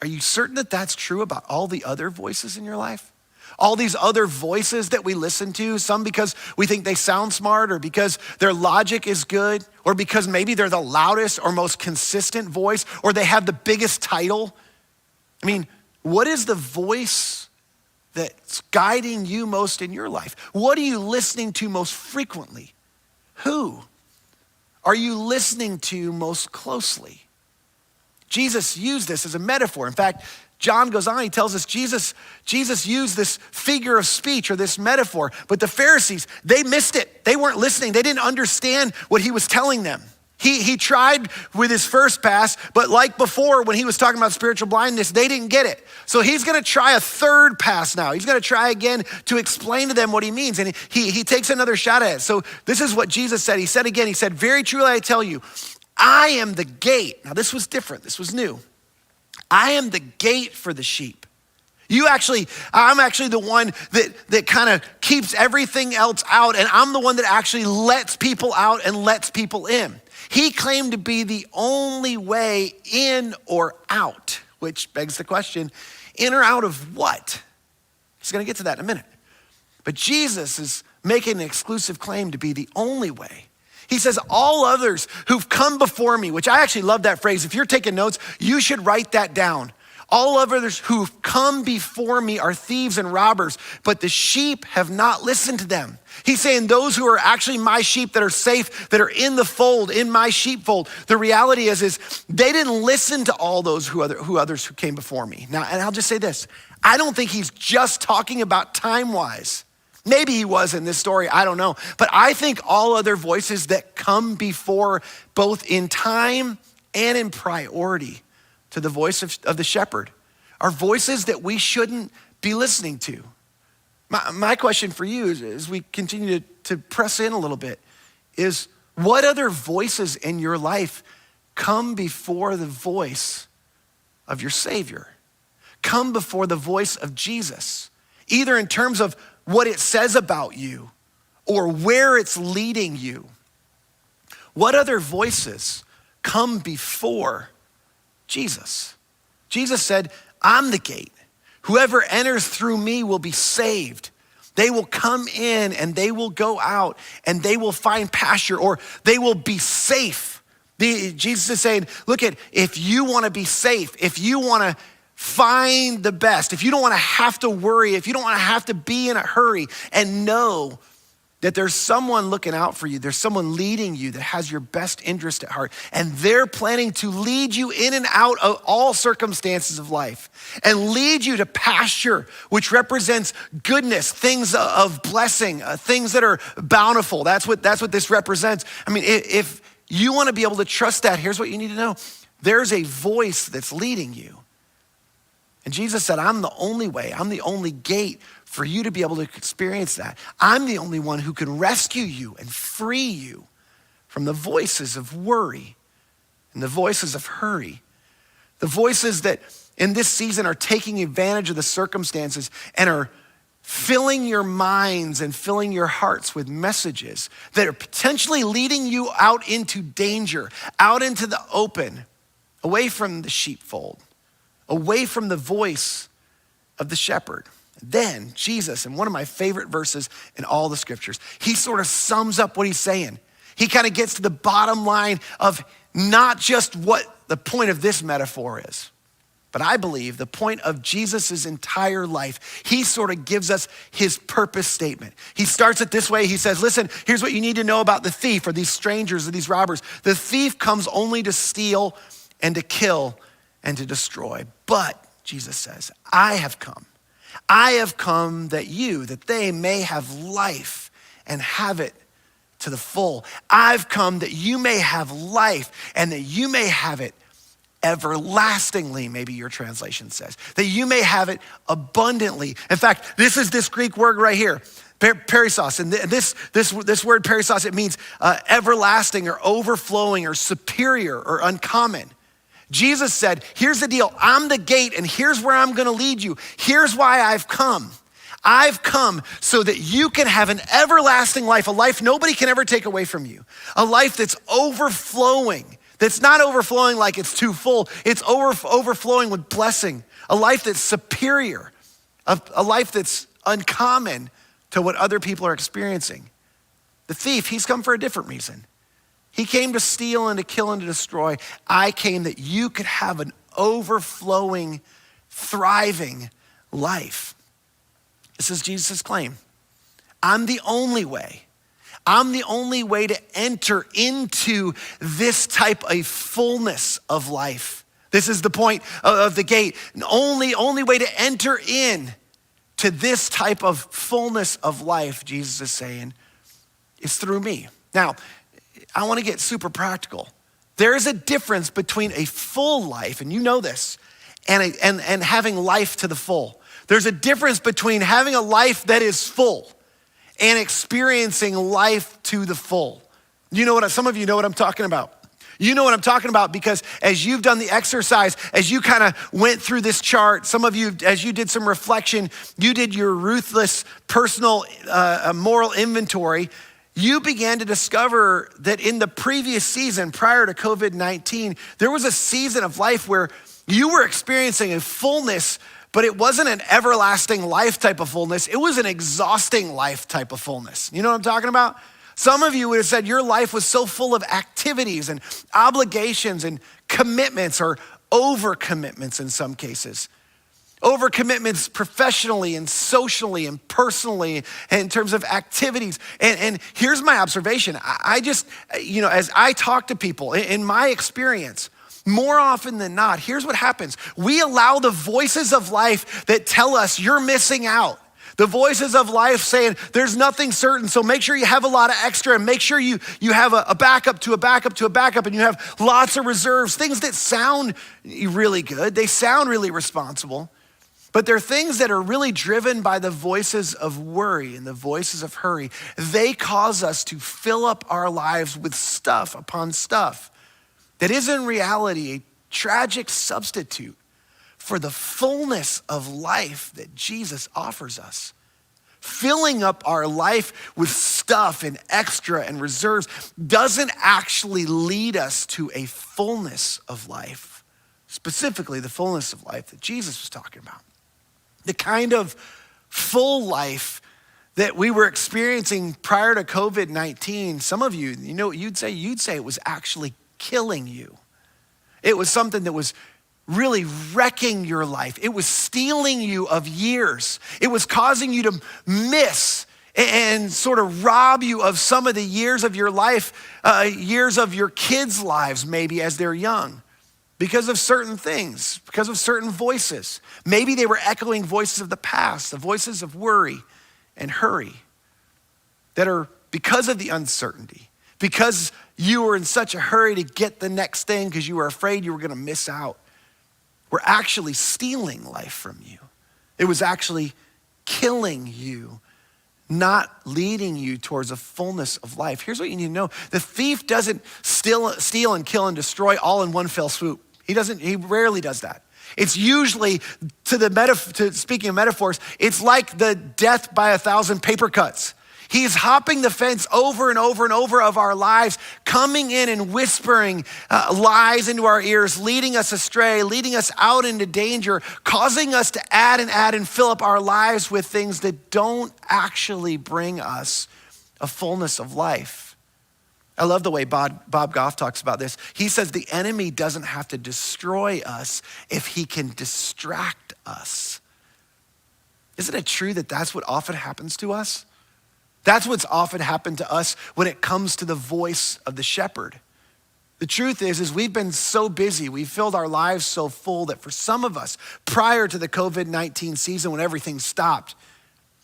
are you certain that that's true about all the other voices in your life? All these other voices that we listen to, some because we think they sound smart or because their logic is good or because maybe they're the loudest or most consistent voice or they have the biggest title. I mean, what is the voice that's guiding you most in your life? What are you listening to most frequently? Who are you listening to most closely? Jesus used this as a metaphor. In fact, John goes on, he tells us Jesus used this figure of speech or this metaphor, but the Pharisees, they missed it. They weren't listening. They didn't understand what he was telling them. He tried with his first pass, but like before when he was talking about spiritual blindness, they didn't get it. So he's gonna try a third pass now. He's gonna try again to explain to them what he means. And he takes another shot at it. So this is what Jesus said. He said again, he said, very truly I tell you, I am the gate. Now this was different, this was new. I am the gate for the sheep. I'm actually the one that kind of keeps everything else out, and I'm the one that actually lets people out and lets people in. He claimed to be the only way in or out, which begs the question, in or out of what? He's gonna get to that in a minute. But Jesus is making an exclusive claim to be the only way. He says, all others who've come before me, which I actually love that phrase. If you're taking notes, you should write that down. All others who've come before me are thieves and robbers, but the sheep have not listened to them. He's saying those who are actually my sheep that are safe, that are in the fold, in my sheepfold, the reality is they didn't listen to all those others who came before me. Now, and I'll just say this, I don't think he's just talking about time-wise. Maybe he was in this story, I don't know. But I think all other voices that come before both in time and in priority to the voice of the shepherd are voices that we shouldn't be listening to. My question for you is, as we continue to press in a little bit, is what other voices in your life come before the voice of your Savior? Come before the voice of Jesus, either in terms of what it says about you or where it's leading you What other voices come before Jesus? Jesus said, I'm the gate. Whoever enters through me will be saved. They will come in and they will go out and they will find pasture, or they will be safe. Jesus is saying, look, if you want to be safe, if you want to find the best, if you don't want to have to worry, if you don't want to have to be in a hurry, and know that there's someone looking out for you, there's someone leading you that has your best interest at heart, and they're planning to lead you in and out of all circumstances of life and lead you to pasture, which represents goodness, things of blessing, things that are bountiful. That's what this represents. I mean, if you want to be able to trust that, here's what you need to know. There's a voice that's leading you. And Jesus said, I'm the only way, I'm the only gate for you to be able to experience that. I'm the only one who can rescue you and free you from the voices of worry and the voices of hurry. The voices that in this season are taking advantage of the circumstances and are filling your minds and filling your hearts with messages that are potentially leading you out into danger, out into the open, away from the sheepfold, away from the voice of the shepherd. Then Jesus, in one of my favorite verses in all the scriptures, he sort of sums up what he's saying. He kind of gets to the bottom line of not just what the point of this metaphor is, but I believe the point of Jesus's entire life. He sort of gives us his purpose statement. He starts it this way. He says, listen, here's what you need to know about the thief, or these strangers, or these robbers. The thief comes only to steal and to kill and to destroy. But, Jesus says, I have come that they may have life and have it to the full. I've come that you may have life and that you may have it everlastingly, maybe your translation says, that you may have it abundantly. In fact, this is this Greek word right here, perissos. And this word perissos, it means everlasting or overflowing or superior or uncommon. Jesus said, here's the deal. I'm the gate, and here's where I'm gonna lead you. Here's why I've come. I've come so that you can have an everlasting life, a life nobody can ever take away from you, a life that's overflowing, that's not overflowing like it's too full, it's overflowing with blessing, a life that's superior, a life that's uncommon to what other people are experiencing. The thief, he's come for a different reason. He came to steal and to kill and to destroy. I came that you could have an overflowing, thriving life. This is Jesus' claim. I'm the only way. I'm the only way to enter into this type of fullness of life. This is the point of the gate. Only way to enter in to this type of fullness of life, Jesus is saying, is through me. Now, I want to get super practical. There is a difference between a full life, and you know this, and having life to the full. There's a difference between having a life that is full and experiencing life to the full. Some of you know what I'm talking about. You know what I'm talking about because as you've done the exercise, as you kind of went through this chart, some of you, as you did some reflection, you did your ruthless personal moral inventory, you began to discover that in the previous season, prior to COVID-19, there was a season of life where you were experiencing a fullness, but it wasn't an everlasting life type of fullness. It was an exhausting life type of fullness. You know what I'm talking about? Some of you would have said your life was so full of activities and obligations and commitments, or overcommitments in some cases. Overcommitments professionally and socially and personally and in terms of activities. And here's my observation. I just, as I talk to people, in my experience, more often than not, here's what happens. We allow the voices of life that tell us you're missing out. The voices of life saying there's nothing certain, so make sure you have a lot of extra and make sure you have a backup to a backup to a backup, and you have lots of reserves, things that sound really good. They sound really responsible. But they're things that are really driven by the voices of worry and the voices of hurry. They cause us to fill up our lives with stuff upon stuff that is in reality a tragic substitute for the fullness of life that Jesus offers us. filling up our life with stuff and extra and reserves doesn't actually lead us to a fullness of life, specifically the fullness of life that Jesus was talking about. The kind of full life that we were experiencing prior to COVID-19, some of you, you know what you'd say? You'd say it was actually killing you. It was something that was really wrecking your life. It was stealing you of years. It was causing you to miss and sort of rob you of some of the years of your life, years of your kids' lives maybe as they're young, because of certain things, because of certain voices. Maybe they were echoing voices of the past, the voices of worry and hurry that are because of the uncertainty, because you were in such a hurry to get the next thing because you were afraid you were going to miss out. We're actually stealing life from you. It was actually killing you, not leading you towards a fullness of life. Here's what you need to know. The thief doesn't steal and kill and destroy all in one fell swoop. He rarely does that. It's usually, speaking of metaphors, it's like the death by 1,000 paper cuts. He's hopping the fence over and over and over of our lives, coming in and whispering lies into our ears, leading us astray, leading us out into danger, causing us to add and fill up our lives with things that don't actually bring us a fullness of life. I love the way Bob Goff talks about this. He says the enemy doesn't have to destroy us if he can distract us. Isn't it true that that's what often happens to us? That's what's often happened to us when it comes to the voice of the shepherd. The truth is we've been so busy, we've filled our lives so full that for some of us, prior to the COVID-19 season when everything stopped,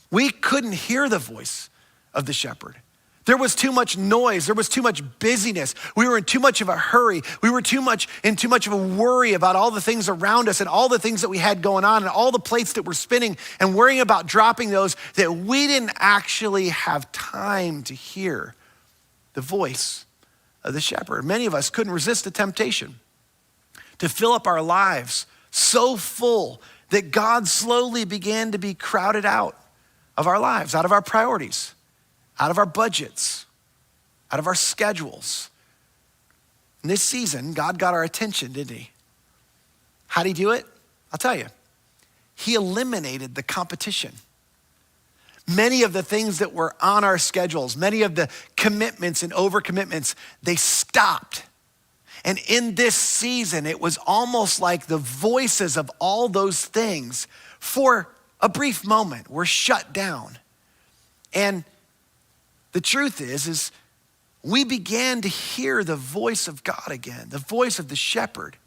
we couldn't hear the voice of the shepherd. There was too much noise. There was too much busyness. We were in too much of a hurry. We were in too much of a worry about all the things around us and all the things that we had going on and all the plates that were spinning and worrying about dropping those that we didn't actually have time to hear the voice of the shepherd. Many of us couldn't resist the temptation to fill up our lives so full that God slowly began to be crowded out of our lives, out of our priorities, out of our budgets, out of our schedules. In this season, God got our attention, didn't he? How did he do it? I'll tell you. He eliminated the competition. Many of the things that were on our schedules, many of the commitments and overcommitments, they stopped. And in this season, it was almost like the voices of all those things for a brief moment were shut down. And the truth is we began to hear the voice of God again, the voice of the shepherd.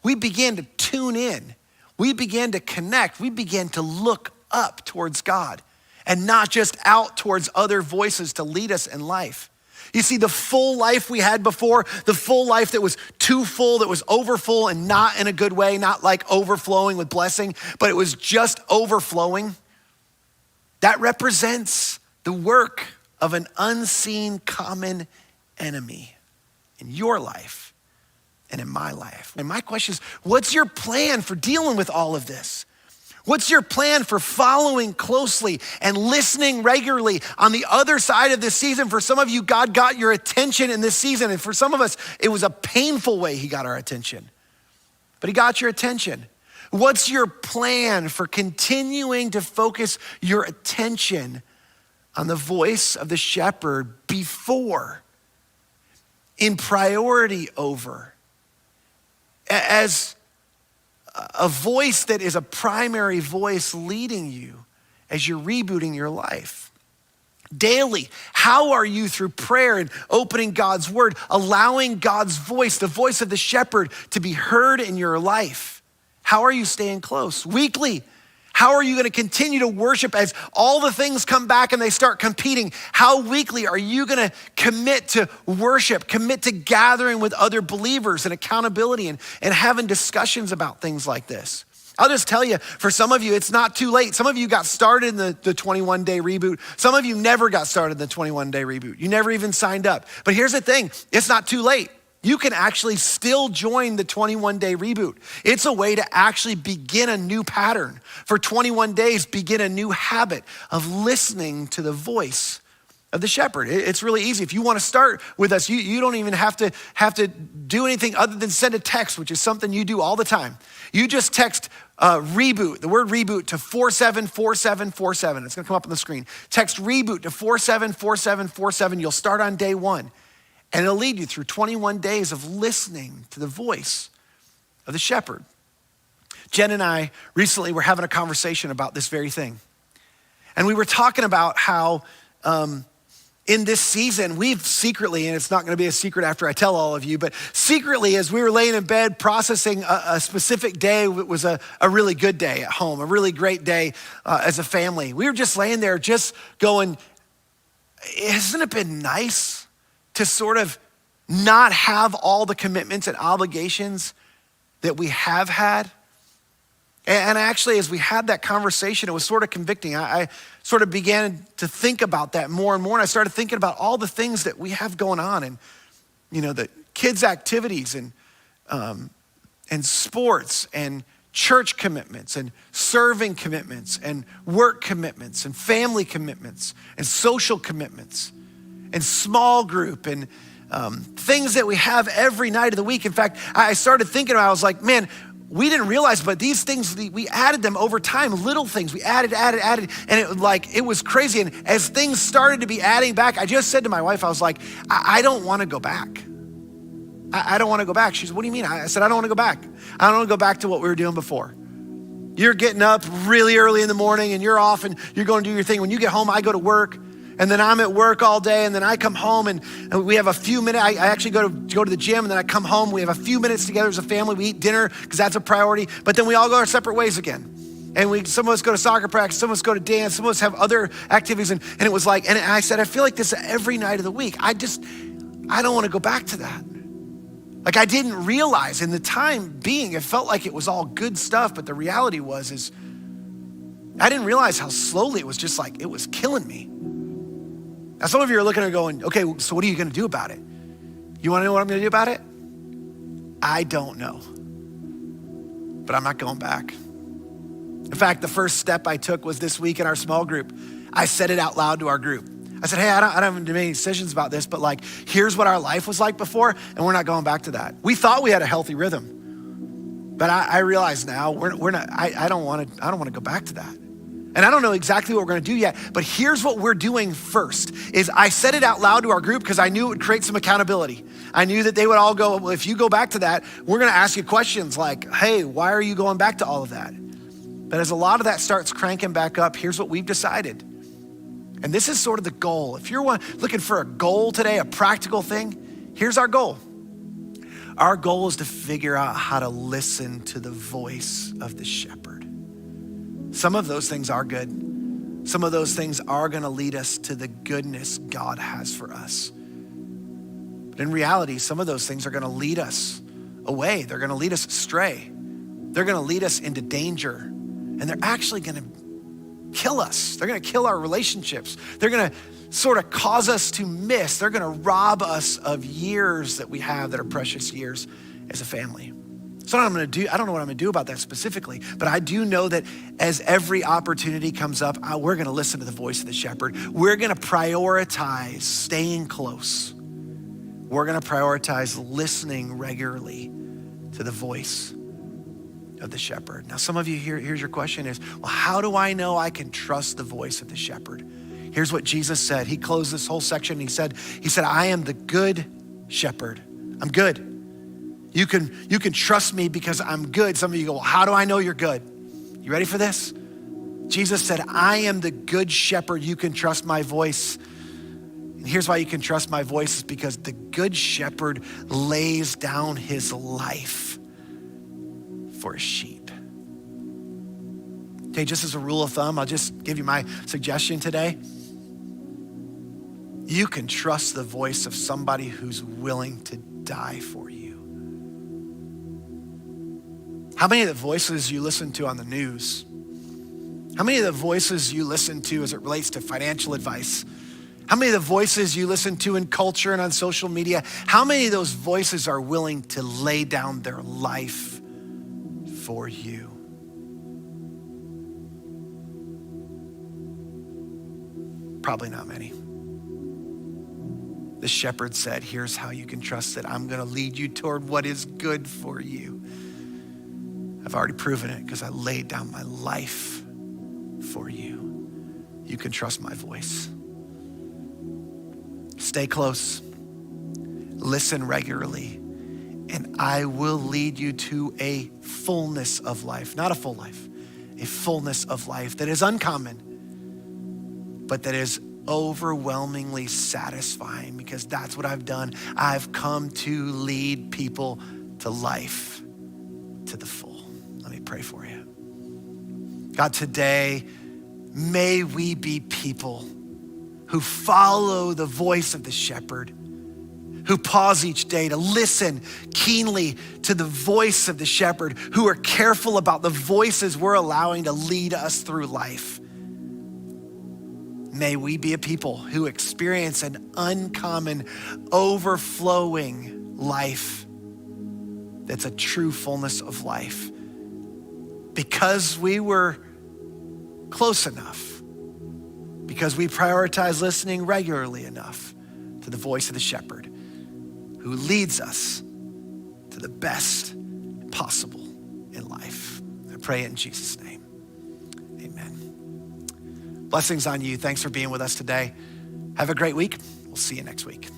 We began to tune in. We began to connect. We began to look up towards God and not just out towards other voices to lead us in life. You see, the full life we had before, the full life that was too full, that was overfull and not in a good way, not like overflowing with blessing, but it was just overflowing. That represents the work of an unseen common enemy in your life and in my life. And my question is, what's your plan for dealing with all of this? What's your plan for following closely and listening regularly on the other side of this season? For some of you, God got your attention in this season. And for some of us, it was a painful way he got our attention. But he got your attention. What's your plan for continuing to focus your attention on the voice of the shepherd before, in priority over, as a voice that is a primary voice leading you as you're rebooting your life? Daily, how are you through prayer and opening God's word, allowing God's voice, the voice of the shepherd, to be heard in your life? How are you staying close? Weekly, how are you going to continue to worship as all the things come back and they start competing? How weekly are you going to commit to worship, commit to gathering with other believers and accountability and having discussions about things like this? I'll just tell you, for some of you, it's not too late. Some of you got started in the 21-day reboot. Some of you never got started in the 21-day reboot. You never even signed up. But here's the thing, it's not too late. you can actually still join the 21-day reboot. It's a way to actually begin a new pattern. For 21 days, begin a new habit of listening to the voice of the shepherd. It's really easy. If you want to start with us, you don't even have to do anything other than send a text, which is something you do all the time. You just text reboot, the word reboot, to 474747. It's gonna come up on the screen. Text reboot to 474747. You'll start on day 1. And it'll lead you through 21 days of listening to the voice of the shepherd. Jen and I recently were having a conversation about this very thing. And we were talking about how in this season, we've secretly, and it's not gonna be a secret after I tell all of you, but secretly as we were laying in bed processing a specific day, it was a really good day at home, a really great day as a family. We were just laying there just going, hasn't it been nice to sort of not have all the commitments and obligations that we have had? And actually, as we had that conversation, it was sort of convicting. I sort of began to think about that more and more. And I started thinking about all the things that we have going on, and the kids' activities and sports and church commitments and serving commitments and work commitments and family commitments and social commitments and small group and things that we have every night of the week. In fact, I started thinking about, I was like, man, we didn't realize, but these things, we added them over time, little things. We added, and it was crazy. And as things started to be adding back, I just said to my wife, I was like, I don't want to go back. I don't want to go back. She said, what do you mean? I said, I don't want to go back. I don't want to go back to what we were doing before. You're getting up really early in the morning and you're off and you're going to do your thing. When you get home, I go to work. And then I'm at work all day, and then I come home and we have a few minutes. I actually go to the gym, and then I come home. We have a few minutes together as a family. We eat dinner because that's a priority. But then we all go our separate ways again. And some of us go to soccer practice, some of us go to dance, some of us have other activities. And it was like, and I said, I feel like this every night of the week. I don't want to go back to that. Like, I didn't realize in the time being, it felt like it was all good stuff. But the reality is I didn't realize how slowly it was just like, it was killing me. Now, some of you are looking at it going, okay, so what are you gonna do about it? You wanna know what I'm gonna do about it? I don't know, but I'm not going back. In fact, the first step I took was this week in our small group. I said it out loud to our group. I said, hey, I don't have to make any decisions about this, but here's what our life was like before, and we're not going back to that. We thought we had a healthy rhythm, but I realize now we're not, I don't wanna go back to that. And I don't know exactly what we're gonna do yet, but here's what we're doing first, is I said it out loud to our group because I knew it would create some accountability. I knew that they would all go, well, if you go back to that, we're gonna ask you questions like, hey, why are you going back to all of that? But as a lot of that starts cranking back up, here's what we've decided. And this is sort of the goal. If you're looking for a goal today, a practical thing, here's our goal. Our goal is to figure out how to listen to the voice of the shepherd. Some of those things are good. Some of those things are gonna lead us to the goodness God has for us. But in reality, some of those things are gonna lead us away. They're gonna lead us astray. They're gonna lead us into danger. And they're actually gonna kill us. They're gonna kill our relationships. They're gonna sort of cause us to miss. They're gonna rob us of years that we have that are precious years as a family. So I don't know what I'm gonna do about that specifically, but I do know that as every opportunity comes up, we're gonna listen to the voice of the shepherd. We're gonna prioritize staying close. We're gonna prioritize listening regularly to the voice of the shepherd. Now, some of you here's your question is, well, how do I know I can trust the voice of the shepherd? Here's what Jesus said. He closed this whole section. He said, I am the good shepherd. I'm good. You can trust me because I'm good. Some of you go, well, how do I know you're good? You ready for this? Jesus said, I am the good shepherd. You can trust my voice. And here's why you can trust my voice, is because the good shepherd lays down his life for his sheep. Okay, just as a rule of thumb, I'll just give you my suggestion today. You can trust the voice of somebody who's willing to die for you. How many of the voices you listen to on the news? How many of the voices you listen to as it relates to financial advice? How many of the voices you listen to in culture and on social media, how many of those voices are willing to lay down their life for you? Probably not many. The shepherd said, here's how you can trust that I'm gonna lead you toward what is good for you. I've already proven it because I laid down my life for you. You can trust my voice. Stay close, listen regularly, and I will lead you to a fullness of life, not a full life, a fullness of life that is uncommon, but that is overwhelmingly satisfying, because that's what I've done. I've come to lead people to life to the full. Let me pray for you. God, today, may we be people who follow the voice of the shepherd, who pause each day to listen keenly to the voice of the shepherd, who are careful about the voices we're allowing to lead us through life. May we be a people who experience an uncommon, overflowing life that's a true fullness of life, because we were close enough, because we prioritize listening regularly enough to the voice of the shepherd who leads us to the best possible in life. I pray it in Jesus' name. Amen. Blessings on you. Thanks for being with us today. Have a great week. We'll see you next week.